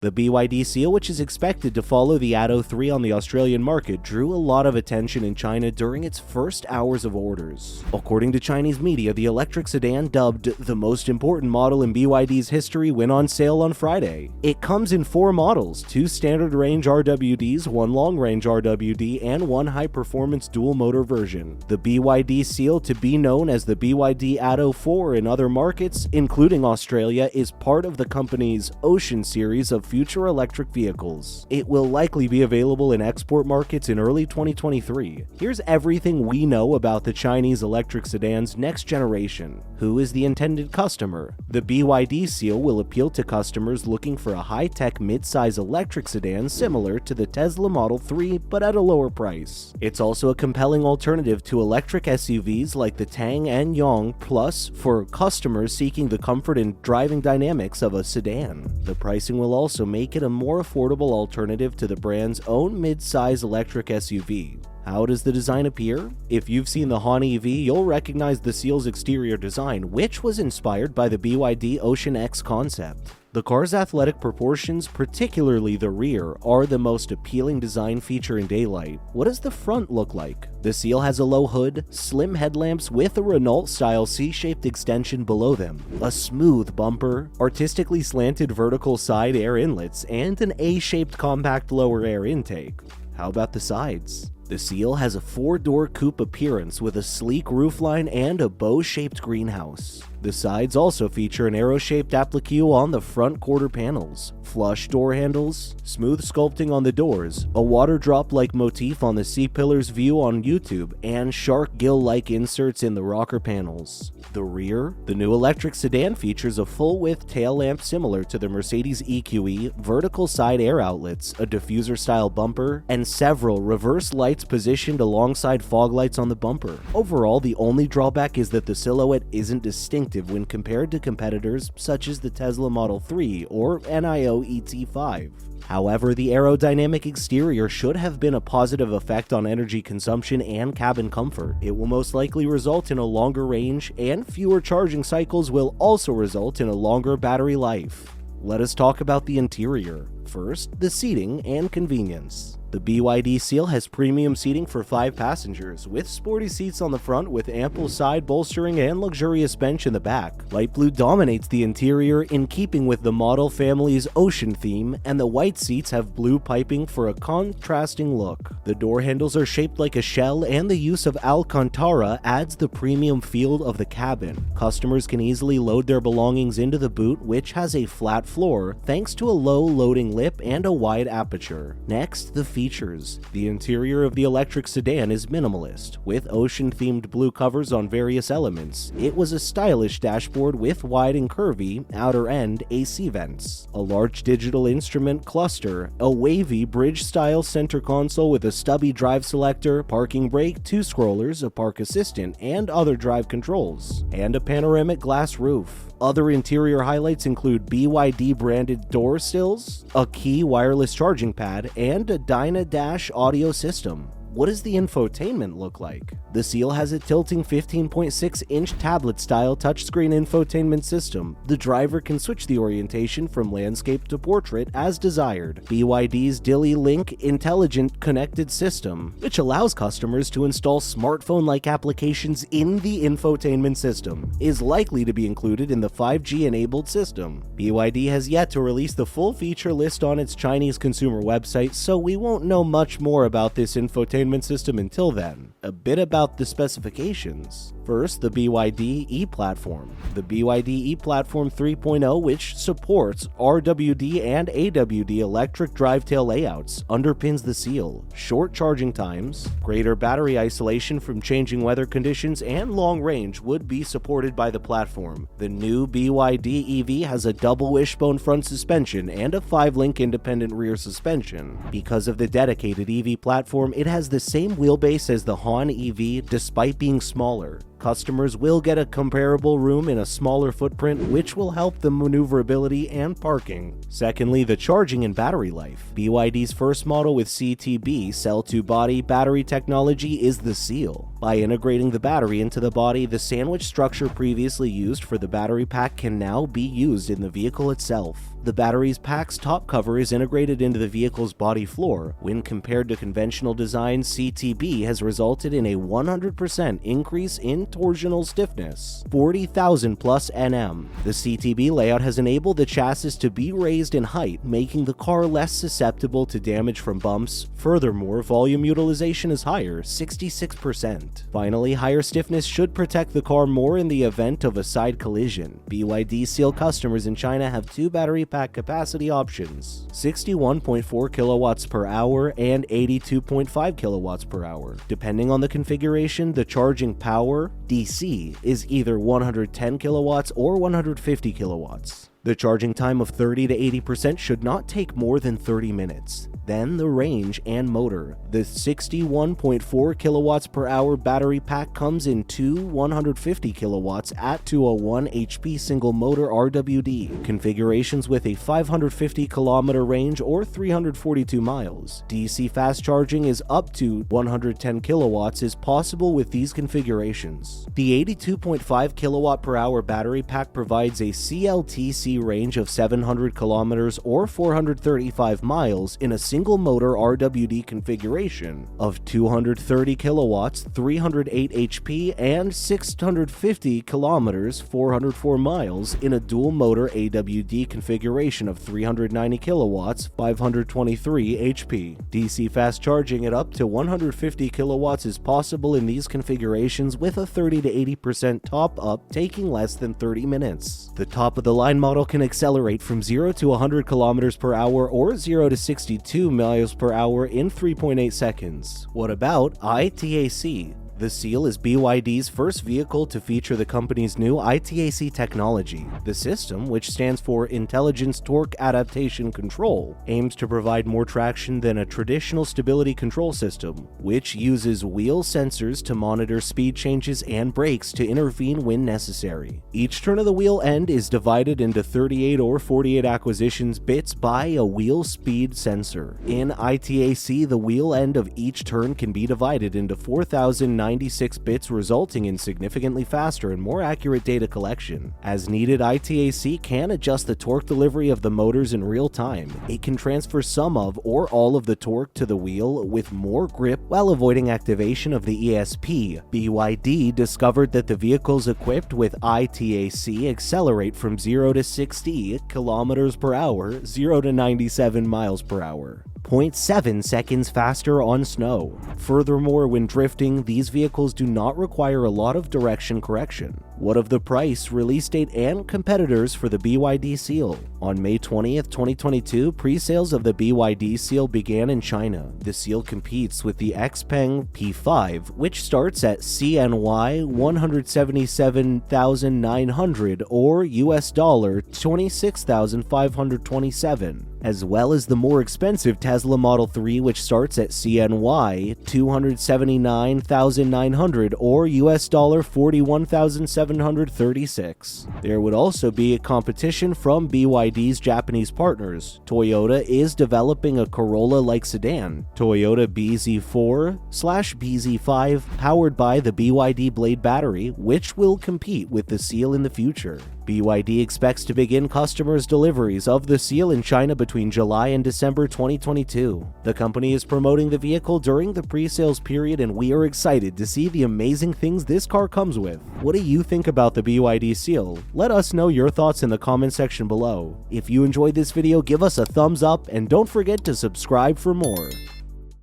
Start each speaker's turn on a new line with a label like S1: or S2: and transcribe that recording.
S1: The BYD Seal, which is expected to follow the Atto 3 on the Australian market, drew a lot of attention in China during its first hours of orders. According to Chinese media, the electric sedan, dubbed the most important model in BYD's history, went on sale on Friday. It comes in 4 models, 2 standard range RWDs, 1 long range RWD, and 1 high-performance dual-motor version. The BYD Seal, to be known as the BYD Atto 4 in other markets, including Australia, is part of the company's Ocean series of future electric vehicles. It will likely be available in export markets in early 2023. Here's everything we know about the Chinese electric sedan's next generation. Who is the intended customer? The BYD Seal will appeal to customers looking for a high-tech mid-size electric sedan similar to the Tesla Model 3 but at a lower price. It's also a compelling alternative to electric SUVs like the Tang and Yong, plus for customers seeking the comfort and driving dynamics of a sedan. The pricing will also make it a more affordable alternative to the brand's own mid-size electric SUV. How does the design appear? If you've seen the Han EV, you'll recognize the Seal's exterior design, which was inspired by the BYD Ocean X concept. The car's athletic proportions, particularly the rear, are the most appealing design feature in daylight. What does the front look like? The Seal has a low hood, slim headlamps with a Renault-style C-shaped extension below them, a smooth bumper, artistically slanted vertical side air inlets, and an A-shaped compact lower air intake. How about the sides? The Seal has a 4-door coupe appearance with a sleek roofline and a bow-shaped greenhouse. The sides also feature an arrow-shaped applique on the front quarter panels, flush door handles, smooth sculpting on the doors, a water drop-like motif on the C-pillar's view on YouTube, and shark gill-like inserts in the rocker panels. The rear? The new electric sedan features a full-width tail lamp similar to the Mercedes EQE, vertical side air outlets, a diffuser-style bumper, and several reverse lights positioned alongside fog lights on the bumper. Overall, the only drawback is that the silhouette isn't distinct when compared to competitors such as the Tesla Model 3 or NIO ET5. However, the aerodynamic exterior should have been a positive effect on energy consumption and cabin comfort. It will most likely result in a longer range, and fewer charging cycles will also result in a longer battery life. Let us talk about the interior. First, the seating and convenience. The BYD Seal has premium seating for 5 passengers, with sporty seats on the front with ample side bolstering and luxurious bench in the back. Light blue dominates the interior in keeping with the model family's ocean theme, and the white seats have blue piping for a contrasting look. The door handles are shaped like a shell, and the use of Alcantara adds the premium feel of the cabin. Customers can easily load their belongings into the boot, which has a flat floor thanks to a low loading lip and a wide aperture. Next, the features. The interior of the electric sedan is minimalist, with ocean-themed blue covers on various elements. It was a stylish dashboard with wide and curvy, outer-end AC vents, a large digital instrument cluster, a wavy bridge-style center console with a stubby drive selector, parking brake, 2 scrollers, a park assistant, and other drive controls, and a panoramic glass roof. Other interior highlights include BYD-branded door sills, a key wireless charging pad, and a Dyna-Dash audio system. What does the infotainment look like? The Seal has a tilting 15.6-inch tablet-style touchscreen infotainment system. The driver can switch the orientation from landscape to portrait as desired. BYD's Dilly Link intelligent connected system, which allows customers to install smartphone-like applications in the infotainment system, is likely to be included in the 5G-enabled system. BYD has yet to release the full feature list on its Chinese consumer website, so we won't know much more about this infotainment system until then. A bit about the specifications. First, the BYD e-Platform. The BYD e-Platform 3.0, which supports RWD and AWD electric drive-tail layouts, underpins the Seal. Short charging times, greater battery isolation from changing weather conditions, and long range would be supported by the platform. The new BYD EV has a double wishbone front suspension and a 5-link independent rear suspension. Because of the dedicated EV platform, it has the same wheelbase as the Han EV despite being smaller. Customers will get a comparable room in a smaller footprint, which will help the maneuverability and parking. Secondly, the charging and battery life. BYD's first model with CTB, cell-to-body battery technology, is the Seal. By integrating the battery into the body, the sandwich structure previously used for the battery pack can now be used in the vehicle itself. The battery pack's top cover is integrated into the vehicle's body floor. When compared to conventional designs, CTB has resulted in a 100% increase in torsional stiffness, 40,000 plus Nm. The CTB layout has enabled the chassis to be raised in height, making the car less susceptible to damage from bumps. Furthermore, volume utilization is higher, 66%. Finally, higher stiffness should protect the car more in the event of a side collision. BYD Seal customers in China have two battery pack capacity options, 61.4 kilowatts per hour and 82.5 kilowatts per hour. Depending on the configuration, the charging power, DC, is either 110 kilowatts or 150 kilowatts. The charging time of 30 to 80% should not take more than 30 minutes. Then the range and motor. The 61.4 kilowatts per hour battery pack comes in two 150 kilowatts Atto 1 HP single motor RWD configurations with a 550 kilometer range or 342 miles. DC fast charging is up to 110 kilowatts is possible with these configurations. The 82.5 kilowatt per hour battery pack provides a CLTC range of 700 kilometers or 435 miles in a single motor RWD configuration of 230 kilowatts, 308 HP, and 650 kilometers, 404 miles in a dual motor AWD configuration of 390 kilowatts, 523 HP. DC fast charging at up to 150 kilowatts is possible in these configurations with a 30 to 80% top up taking less than 30 minutes. The top of the line model can accelerate from 0 to 100 kilometers per hour or 0 to 62 miles per hour in 3.8 seconds. What about ITAC? The Seal is BYD's first vehicle to feature the company's new ITAC technology. The system, which stands for Intelligence Torque Adaptation Control, aims to provide more traction than a traditional stability control system, which uses wheel sensors to monitor speed changes and brakes to intervene when necessary. Each turn of the wheel end is divided into 38 or 48 acquisitions bits by a wheel speed sensor. In ITAC, the wheel end of each turn can be divided into 4,096 bits, resulting in significantly faster and more accurate data collection. As needed, ITAC can adjust the torque delivery of the motors in real time. It can transfer some of or all of the torque to the wheel with more grip while avoiding activation of the ESP. BYD discovered that the vehicles equipped with ITAC accelerate from 0 to 60 kilometers per hour, 0 to 97 miles per hour. 0.7 seconds faster on snow. Furthermore, when drifting, these vehicles do not require a lot of direction correction. What of the price, release date, and competitors for the BYD Seal? On May 20th, 2022, pre-sales of the BYD Seal began in China. The Seal competes with the XPeng P5, which starts at CNY 177,900 or US dollar 26,527, as well as the more expensive Tesla Model 3, which starts at CNY 279,900 or US dollar 41,736. There would also be a competition from BYD's Japanese partners. Toyota is developing a Corolla-like sedan, Toyota BZ4/BZ5, powered by the BYD Blade battery, which will compete with the Seal in the future. BYD expects to begin customers' deliveries of the Seal in China between July and December 2022. The company is promoting the vehicle during the pre-sales period, and we are excited to see the amazing things this car comes with. What do you think about the BYD Seal? Let us know your thoughts in the comment section below. If you enjoyed this video, give us a thumbs up and don't forget to subscribe for more.